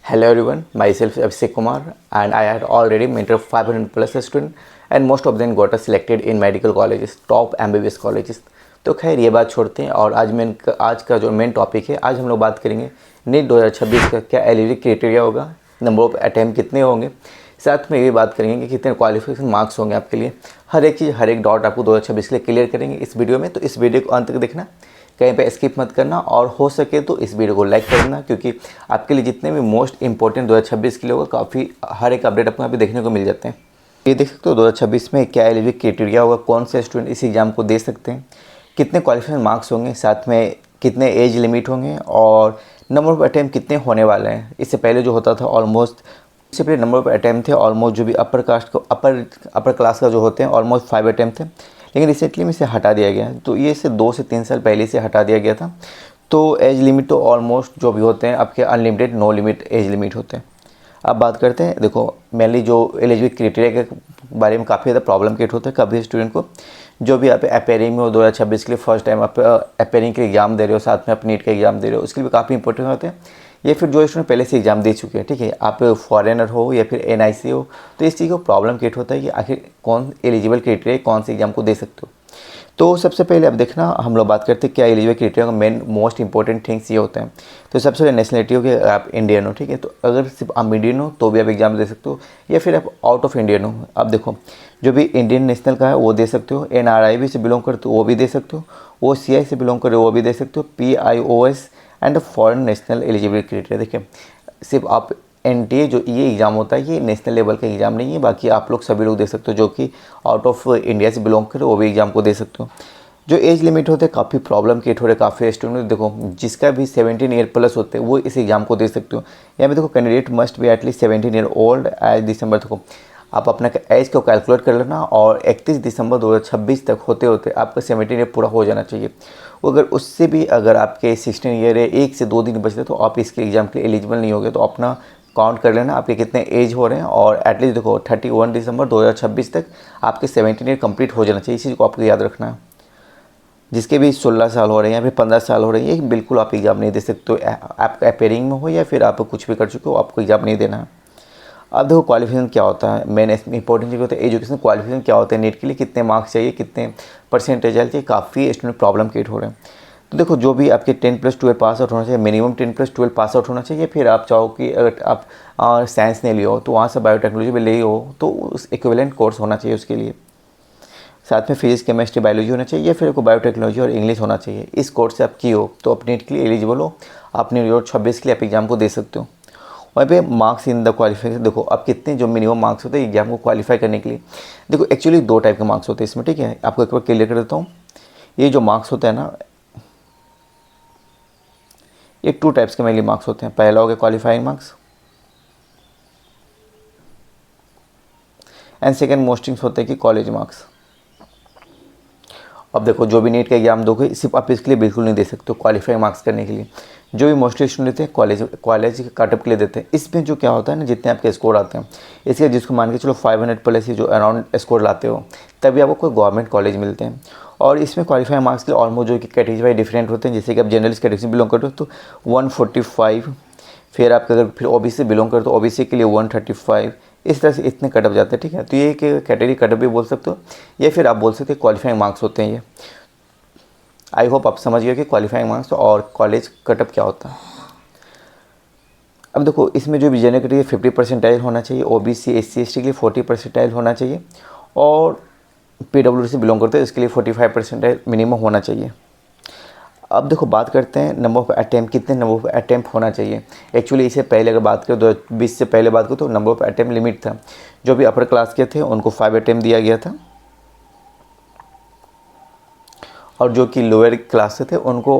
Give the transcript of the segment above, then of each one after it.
Hello everyone, myself Abhishek Kumar and I had already mentored 500 plus students and most of them got us selected in medical colleges, top MBBS colleges। तो खैर ये बात छोड़ते हैं और आज का जो मेन टॉपिक है, आज हम लोग बात करेंगे नीट 2026 का क्या एलिजिबिलिटी क्राइटेरिया होगा, नंबर ऑफ अटैम्प्ट कितने होंगे, साथ में ये भी बात करेंगे कि कितने क्वालिफिकेशन मार्क्स होंगे आपके लिए। हर एक चीज़ हर एक डॉट आपको 2026 के लिए क्लियर करेंगे इस वीडियो में। तो इस वीडियो को अंत तक देखना, कहीं पे स्किप मत करना और हो सके तो इस वीडियो को लाइक करना, क्योंकि आपके लिए जितने भी मोस्ट इंपॉर्टेंट 2026 के लिए होगा काफ़ी हर एक अपडेट आपको यहाँ पे देखने को मिल जाते हैं। ये देख सकते हो 2026 में क्या एलिजिबिलिटी क्राइटेरिया होगा, कौन से स्टूडेंट इस एग्ज़ाम को दे सकते हैं, कितने क्वालिफिकेशन मार्क्स होंगे, साथ में कितने एज लिमिट होंगे और नंबर ऑफ अटैम्प्ट कितने होने वाले हैं। इससे पहले जो होता था ऑलमोस्ट, इससे पहले नंबर ऑफ अटैम्प्ट थे ऑलमोस्ट जो भी अपर कास्ट को अपर क्लास का जो होते हैं ऑलमोस्ट 5 अटैम्प्ट थे, लेकिन रिसेंटली में इसे हटा दिया गया। तो ये इसे 2 से 3 साल पहले से हटा दिया गया था। तो एज लिमिट तो ऑलमोस्ट जो भी होते हैं आपके unlimited, no limit age limit होते हैं। अब बात करते हैं, देखो मेनली जो एलिजिबिलिटी क्राइटेरिया के बारे में काफ़ी ज़्यादा प्रॉब्लम क्रिएट होता है कभी स्टूडेंट को, जो भी आप अपेयरिंग में हो 2026 के लिए फर्स्ट टाइम आप अपेयरिंग के एग्जाम दे रहे हो, साथ में आप नीट का एग्जाम दे रहे हो, उसके लिए भी काफ़ी इंपॉर्टेंट होते हैं। या फिर जो स्टूडेंट पहले से एग्जाम दे चुके हैं, ठीक है, आप फॉरेनर हो या फिर NIC हो, तो इस चीज़ को प्रॉब्लम क्रिएट होता है कि आखिर कौन एलिजिबल क्राइटेरिया कौन से एग्जाम को दे सकते हो। तो सबसे पहले अब देखना, हम लोग बात करते हैं क्या एलिजिबल क्राइटेरिया का मेन मोस्ट इंपॉर्टेंट थिंग्स ये होते हैं। तो सबसे पहले नेशनलिटी हो कि आप इंडियन हो, ठीक है, तो अगर सिर्फ आप इंडियन हो तो भी आप एग्जाम दे सकते हो, या फिर आप आउट ऑफ इंडियन हो। अब देखो जो भी इंडियन नेशनल का है वो दे सकते हो, NRI भी से बिलोंग करते हो वो भी दे सकते हो, OCI से बिलोंग करे वो भी दे सकते हो, PIOS and foreign national eligibility criteria. देखिए सिर्फ आप NTA जो ये एग्ज़ाम होता है ये नेशनल लेवल का एग्ज़ाम नहीं है, बाकी आप लोग सभी लोग दे सकते हो जो कि आउट ऑफ इंडिया से बिलोंग करे वो भी एग्ज़ाम को दे सकते हो। जो एज लिमिट होते हैं काफ़ी प्रॉब्लम क्रिएट हो रहे काफ़ी स्टूडेंट, देखो जिसका भी 17 ईयर प्लस होते हैं वो इस एग्ज़ाम को दे सकते हो। यहाँ पे देखो candidate must be at least 17 year old age December. देखो आप अपना एज को कैलकुलेट कर लेना और 31 दिसंबर 2026 तक होते होते आपका 17 ईयर पूरा हो जाना चाहिए। अगर उससे भी अगर आपके 16 ईयर है 1 से 2 दिन बचते तो आप इसके एग्ज़ाम के लिए एलिजिबल नहीं होगे। तो अपना काउंट कर लेना आपके कितने एज हो रहे हैं और एटलीस्ट देखो 31 दिसंबर 2026 तक आपके 17 ईयर कंप्लीट हो जाना चाहिए। इस चीज़ को आपको याद रखना है। जिसके भी 16 साल हो रहे हैं या फिर 15 साल हो रहे हैं बिल्कुल आप एग्ज़ाम नहीं दे सकते हो। आप अपेयरिंग में हो या फिर आप कुछ भी कर चुके हो, आपको एग्ज़ाम नहीं देना है। अब देखो क्वालिफिकेशन क्या होता है, मेन इंपॉर्टेंट चीज़ होता है एजुकेशन क्वालिफिकेशन क्या होता है। नीट के लिए कितने मार्क्स चाहिए, कितने परसेंटेज चाहिए, काफ़ी स्टूडेंट प्रॉब्लम क्रिएट हो रहे हैं। तो देखो जो भी आपके 10+12 पास आउट होना चाहिए, मिनिमम 10+12 पास आउट होना चाहिए। फिर आप चाहो कि अगर आप साइंस नहीं लिया हो तो वहाँ से बायोटेक्नोलॉजी में ले हो तो उस इक्विवेलेंट कोर्स होना चाहिए उसके लिए। साथ में फिजिक्स केमिस्ट्री बायोलॉजी होना चाहिए, या फिर आपको बायोटेक्नोलॉजी और इंग्लिश होना चाहिए। इस कोर्स से आप की हो तो आप नीट के लिए एलिजिबल हो, आप नीट 2026 के लिए आप एग्जाम को दे सकते हो। वहीं पे मार्क्स इन द क्वालिफिकेशन, देखो अब कितने जो मिनिमम मार्क्स होते हैं एग्जाम को क्वालिफाई करने के लिए। देखो एक्चुअली 2 टाइप के मार्क्स होते हैं इसमें, ठीक है, आपको एक बार क्लियर कर देता हूँ। ये जो मार्क्स होता है ना, ये 2 टाइप्स के मेनली मार्क्स होते हैं। पहला हो गया क्वालिफाइंग मार्क्स एंड सेकेंड मोस्टिंग्स होते हैं कि कॉलेज मार्क्स। अब देखो जो भी नीट का एग्जाम दोगे सिर्फ आप इसके लिए बिल्कुल नहीं दे सकते हो क्वालिफाइंग मार्क्स करने के लिए। जो भी मोस्टली स्टूडेंट देते हैं कॉलेज कटअप के लिए देते हैं। इसमें जो क्या होता है ना, जितने आपके स्कोर आते हैं इसके जिसको मान के चलो 500 प्लस ही जो अराउंड स्कोर लाते हो तभी आपको कोई गवर्नमेंट कॉलेज मिलते हैं। और इसमें क्वालिफाइंग मार्क्स के ऑलमोस्ट जो कि कैटेगरी वाइज डिफरेंट होते हैं। जैसे कि आप जनरलिस्ट कैटेगरी बिलोंग करते हो तो 145, फिर आप अगर फिर OBC से बिलोंग करते हो OBC के लिए 135, इस तरह से इतने कटअप जाते हैं, ठीक है। तो ये एक कैटेगरी कटअप भी बोल सकते हो या फिर आप बोल सकते हो क्वालिफाइंग मार्क्स होते हैं ये। आई होप आप समझ गए कि क्वालिफाइंग मार्क्स और कॉलेज कटअप क्या होता है। अब देखो इसमें जो भी जनरल कैटेगरी 50 परसेंटाइल होना चाहिए, OBC SC ST के लिए 40 परसेंटाइल होना चाहिए, और PWD से बिलोंग करते हैं इसके लिए 45 परसेंटाइल मिनिमम होना चाहिए। अब देखो बात करते हैं नंबर ऑफ अटैम्प्ट, कितने नंबर ऑफ अटैम्प्ट होना चाहिए। एक्चुअली इससे पहले अगर बात करें 2020 से पहले बात करें तो नंबर ऑफ अटैम्प्ट लिमिट था। जो भी अपर क्लास के थे उनको 5 अटैम्प्ट दिया गया था, और जो कि लोअर क्लास से थे उनको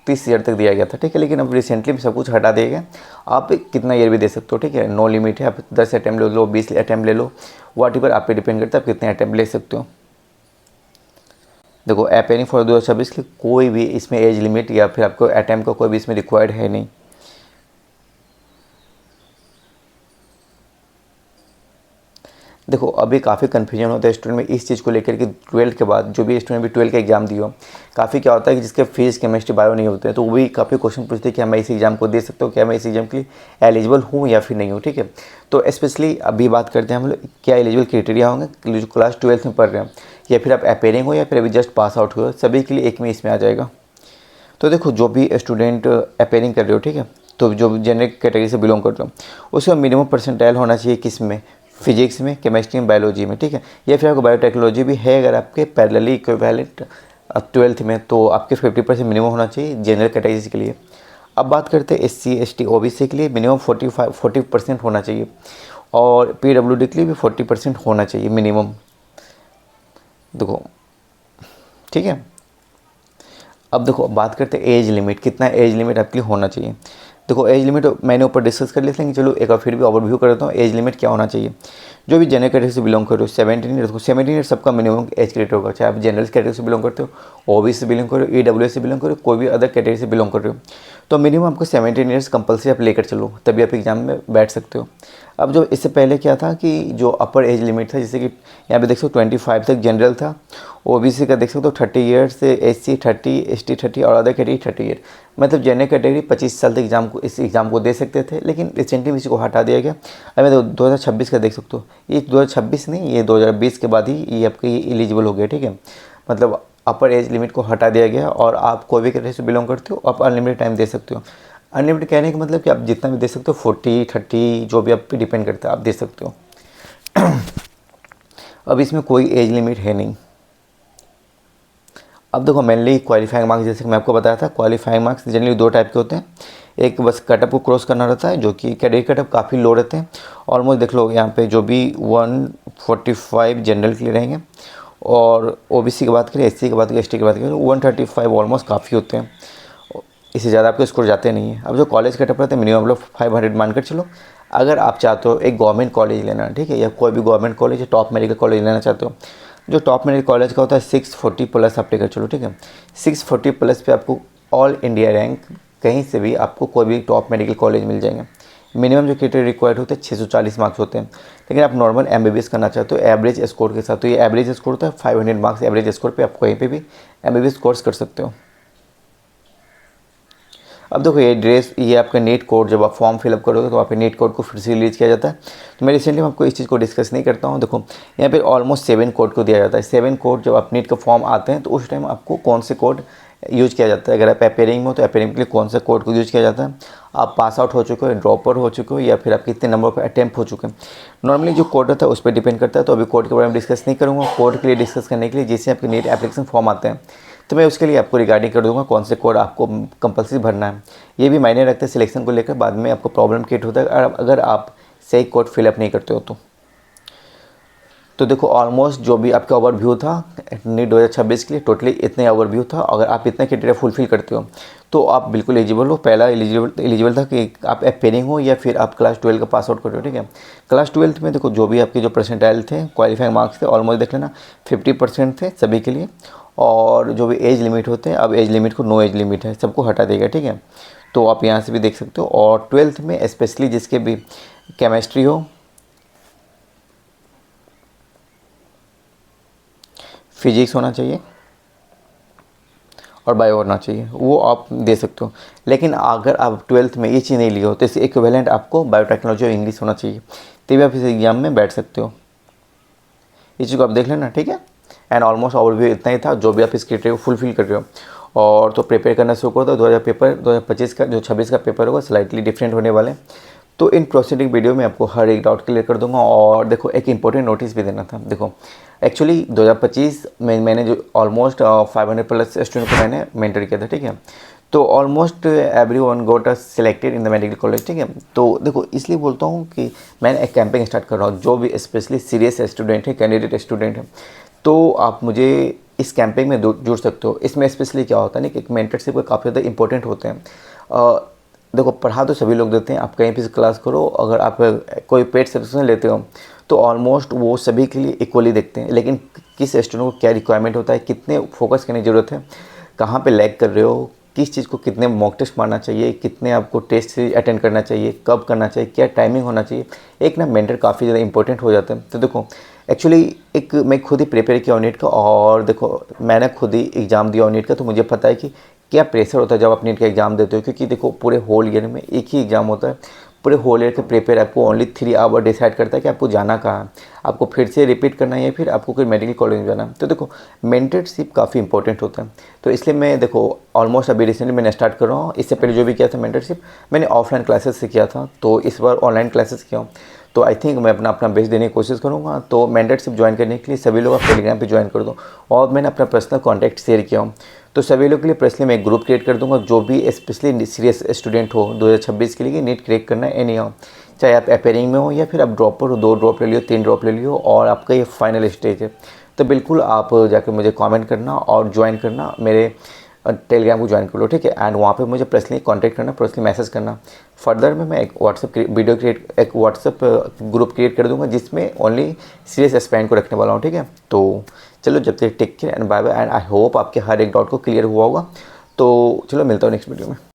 30 ईयर तक दिया गया था, ठीक है। लेकिन अब रिसेंटली सब कुछ हटा दिया गया, आप कितना ईयर भी दे सकते हो, ठीक है, नो लिमिट है। आप 10 अटैम्प्ट ले लो, 20 अटैम्प्ट ले लो, वाट एवर आप पे डिपेंड करता है आप कितने अटैम्प्ट ले सकते हो। देखो अपेयरिंग फॉर 2026 के कोई भी इसमें एज लिमिट या फिर आपको अटैम्प्ट का कोई भी इसमें रिक्वायर्ड है नहीं। देखो अभी काफ़ी कन्फ्यूजन होता है स्टूडेंट में इस चीज़ को लेकर कि 12th के बाद जो भी स्टूडेंट भी 12th का एग्जाम दियो, काफ़ी क्या होता है कि जिसके फिजिक्स केमिस्ट्री बायो नहीं होते हैं तो वो भी काफ़ी क्वेश्चन पूछते हैं कि मैं इस एग्ज़ाम को दे सकता हूँ, क्या मैं इस एग्ज़ाम के लिए एलिजिबल हूँ या फिर नहीं हूँ। ठीक है, तो स्पेशली अभी बात करते हैं हम लोग क्या एलिजिबल क्राइटेरिया होंगे जो क्लास 12th में पढ़ रहे हैं, या फिर आप अपेयरिंग हो या फिर अभी जस्ट पास आउट हो, सभी के लिए एक में इसमें आ जाएगा। तो देखो जो भी स्टूडेंट अपेयरिंग कर रहे हो, ठीक है, तो जो जनरल कैटेगरी से बिलोंग करते हो उसका मिनिमम परसेंटाइल होना चाहिए किस में, फिजिक्स में, केमिस्ट्री में, बायोलॉजी में। ठीक है, या फिर आपको बायोटेक्नोलॉजी भी है अगर आपके पैरेलली इक्विवेलेंट 12th में, तो आपके 50% मिनिमम होना चाहिए जनरल कैटेगरी के लिए। अब बात करते हैं SC ST OBC के लिए मिनिमम 40% होना चाहिए, और PWD के लिए भी 40% होना चाहिए मिनिमम। देखो ठीक है, अब देखो बात करते हैं एज लिमिट, कितना एज लिमिट आपके लिए होना चाहिए। देखो एज लिमिट मैंने ऊपर डिस्कस कर लिया, लेकिन चलो एक बार फिर भी ओवरव्यू कर देता हूँ एज लिमिट क्या होना चाहिए। जो भी जनरल कैटेगरी से बिलोंग कर रहे हो 17 ईयर, 17 ईयर सबका मिनिमम एज क्रिएट होगा, चाहे आप जनरल कैटेगरी से बिलोंग करते हो, OBC से बिलोंग करो, EWS से बिलोंग करो, कोई भी अदर कैटेगरी से बिलोंग कर रहे हो, तो मिनिमम आपको 17 ईयर्स कंपलसरी आप लेकर चलो, तभी आप एग्जाम में बैठ सकते हो। अब जो इससे पहले क्या था कि जो अपर एज लिमिट था, जैसे कि यहाँ पे देख सकते हो 25 तक जनरल था, OBC का देख सकते हो 30 ईयर से, SC 30, ST 30 और अदर कैटेगरी 30 ईयर, मतलब जनरल कैटेगरी 25 साल तक इस एग्ज़ाम को दे सकते थे, लेकिन रिसेंटली इसी को हटा दिया गया। अब 2026 का देख सकते हो, ये 2026 नहीं, ये 2020 के बाद ही ये आपके ये एलिजिबल हो गया। ठीक है, मतलब अपर एज लिमिट को हटा दिया गया और आप कोई भी कैटेगरी से बिलोंग करते हो आप अनलिमिटेड टाइम दे सकते हो। अनलिमिटेड कहने का मतलब कि आप जितना भी दे सकते हो, 40 30 जो भी आप पे डिपेंड करता है आप दे सकते हो। अब इसमें कोई एज लिमिट है नहीं। अब देखो मेनली क्वालिफाइंग मार्क्स, जैसे कि मैं आपको बताया था, क्वालिफाइंग मार्क्स जनरली दो टाइप के होते हैं। एक बस कटअप को क्रॉस करना रहता है, जो कि कैटेगरी कटअप काफ़ी लो रहते हैं, ऑलमोस्ट देख लो यहाँ पे जो भी 145 जनरल के लिए रहेंगे, और OBC की बात करें, SC की बात करें, ST की बात करें, 135 ऑलमोस्ट काफ़ी होते हैं, इससे ज़्यादा आपके स्कोर जाते नहीं है। अब जो कॉलेज कटअप रहते हैं मिनिमम आप लोग 500 मानकर चलो। अगर आप चाहते हो एक गवर्नमेंट कॉलेज लेना, ठीक है, या कोई भी गवर्नमेंट कॉलेज या टॉप मेडिकल कॉलेज लेना चाहते हो, जो टॉप मेडिकल कॉलेज का होता है 640 प्लस आप लेकर चलो। ठीक है, 640 प्लस पे आपको ऑल इंडिया रैंक कहीं से भी आपको कोई भी टॉप मेडिकल कॉलेज मिल जाएंगे। मिनिमम जो क्राइटेरिया रिक्वायर्ड होते हैं 640 मार्क्स होते हैं, लेकिन आप नॉर्मल MBBS करना चाहते हो एवरेज स्कोर के साथ, तो ये एवरेज स्कोर होता है 500 मार्क्स एवरेज स्कोर पे आप कहीं पे भी MBBS कोर्स कर सकते हो। अब देखो ये आपका नीट कोड, जब आप फॉर्म फिलअप करोगे तो आपके नीट कोड को फिर से रिलीज़ किया जाता है। तो मैं रिसेंटली आपको इस चीज़ को डिस्कस नहीं करता हूँ। देखो यहाँ पे ऑलमोस्ट 7 कोड को दिया जाता है। 7 कोड जब आप नीट का फॉर्म आते हैं तो उस टाइम आपको कौन से कोड यूज किया जाता है। अगर आप अपेयरिंग में हो तो अपेयरिंग के लिए कौन सा कोड को यूज किया जाता है, आप पास आउट हो चुके हो, ड्रॉपर हो चुके हो, या फिर आप कितने नंबर पर अटैम्प्ट हो चुके हैं। नॉर्मली जो कोड रहता है उस पर डिपेंड करता है। तो अभी कोड के बारे में डिस्कस नहीं करूँगा। कोड के लिए डिस्कस करने के लिए जैसे आपके नीट एप्लीकेशन फॉर्म आते हैं तो मैं उसके लिए आपको रिगार्डिंग कर दूंगा कौन से कोड आपको कंपलसरी भरना है। ये भी मायने रखते हैं सिलेक्शन को लेकर, बाद में आपको प्रॉब्लम क्रिएट होता है अगर आप सही कोड फिलअप नहीं करते हो तो देखो ऑलमोस्ट जो भी आपका ओवरव्यू था नीट 2026 के लिए टोटली इतने ओवरव्यू था। अगर आप इतने क्राइटेरिया फुलफिल करते हो तो आप बिल्कुल एलिजिबल हो। पहला एलिजिबल था कि आप अपेयरिंग हो या फिर आप क्लास 12 का पास आउट कर रहे हो। ठीक है, क्लास 12 में देखो जो भी आपके जो परसेंटाइल थे, क्वालिफाइंग मार्क्स थे, ऑलमोस्ट देख लेना 50% थे सभी के लिए। और जो भी एज लिमिट होते हैं, अब एज लिमिट को नो एज लिमिट है, सबको हटा देगा। ठीक है, तो आप यहाँ से भी देख सकते हो। और 12th में स्पेशली जिसके भी केमिस्ट्री हो, फिजिक्स होना चाहिए और बायो होना चाहिए, वो आप दे सकते हो। लेकिन अगर आप 12th में ये चीज़ नहीं लिए हो तो इसके इक्विवेलेंट आपको बायोटेक्नोलॉजी और इंग्लिश होना चाहिए, तभी आप इस एग्जाम में बैठ सकते हो। इस चीज़ को आप देख लेना। ठीक है, एंड ऑलमोस्ट ओवरव्यू इतना ही था जो भी आप इस क्राइटेरिया को फुलफिल कर रहे हो। और तो प्रिपेयर करना शुरू करो तो 2025 का जो 26 का पेपर होगा स्लाइटली डिफरेंट होने वाले। तो इन प्रोसीडिंग वीडियो में आपको हर एक डाउट क्लियर कर दूंगा। और देखो एक इंपॉर्टेंट नोटिस भी देना था। देखो एक्चुअली 2025 में मैंने जो ऑलमोस्ट 500 प्लस स्टूडेंट को मैंने मेंटर किया था। ठीक है, तो almost everyone got us selected in the medical college. ठीक है, तो देखो इसलिए बोलता हूँ कि मैंने एक कैंपेन स्टार्ट कर रहा हूँ। जो भी स्पेशली सीरियस स्टूडेंट है, कैंडिडेट स्टूडेंट है, तो आप मुझे इस कैंपेन में जुड़ सकते हो। इसमें स्पेशली क्या होता है ना कि एक मेंटरशिप काफ़ी ज़्यादा इंपॉर्टेंट होते हैं। देखो पढ़ा तो सभी लोग देते हैं, आप कहीं भी क्लास करो, अगर आप कोई पेड सब्सक्रिप्शन लेते हो तो ऑलमोस्ट वो सभी के लिए इक्वली देखते हैं। लेकिन किस स्टूडेंट को क्या रिक्वायरमेंट होता है, कितने फोकस करने की ज़रूरत है, कहाँ पे लैग कर रहे हो, किस चीज़ को कितने मॉक टेस्ट मारना चाहिए, कितने आपको टेस्ट अटेंड करना चाहिए, कब करना चाहिए, क्या टाइमिंग होना चाहिए, एक ना मेंटर काफ़ी ज़्यादा इंपॉर्टेंट हो जाता है। तो देखो एक्चुअली एक मैं खुद ही प्रिपेयर किया नीट का, और देखो मैंने खुद ही एग्ज़ाम दिया नीट का, तो मुझे पता है कि क्या प्रेशर होता है जब आप नीट का एग्ज़ाम देते हो। क्योंकि देखो पूरे होल ईयर में एक ही एग्ज़ाम होता है, पूरे होल ईयर के प्रिपेयर आपको ओनली 3 आवर डिसाइड करता है कि आपको जाना कहाँ है, आपको फिर से रिपीट करना है या फिर आपको कोई मेडिकल कॉलेज में जाना है। तो देखो मेंटरशिप काफ़ी इंपॉर्टेंट होता है। तो इसलिए मैं देखो ऑलमोस्ट अभी रिसेंटली मैंने स्टार्ट कर रहा हूँ। इससे पहले जो भी किया था मेंटरशिप मैंने ऑफलाइन क्लासेस से किया था, तो इस बार ऑनलाइन क्लासेस किया हूँ। तो आई थिंक मैं अपना अपना बेस्ट देने की कोशिश करूँगा। तो मेंटरशिप ज्वाइन करने के लिए सभी लोग आप टेलीग्राम पे ज्वाइन कर दो, और मैंने अपना पर्सनल कॉन्टैक्ट शेयर किया हूँ। तो सभी लोग के लिए पर्सनली मैं एक ग्रुप क्रिएट कर दूँगा, जो भी स्पेशली सीरियस स्टूडेंट हो 2026 के लिए नीट क्रैक करना है एनी हाउ, चाहे आप अपेयरिंग में हो या फिर आप ड्रॉपर हो, 2 ड्रॉप ले लियो, 3 ड्रॉप ले लियो, और आपका ये फाइनल स्टेज है। तो बिल्कुल आप जाकर मुझे कमेंट करना और ज्वाइन करना, मेरे टेलीग्राम को ज्वाइन कर लो, ठीक है। एंड वहाँ पे मुझे पर्सनली कांटेक्ट करना, पर्सनली मैसेज करना। फर्दर में मैं एक व्हाट्सएप ग्रुप क्रिएट कर दूंगा, जिसमें ओनली सीरियस एस्पायरेंट को रखने वाला हूँ, ठीक है। तो चलो जब तक take care and bye bye, and I hope आपके हर एक डाउट को क्लियर हुआ होगा। तो चलो मिलता हूँ नेक्स्ट वीडियो में।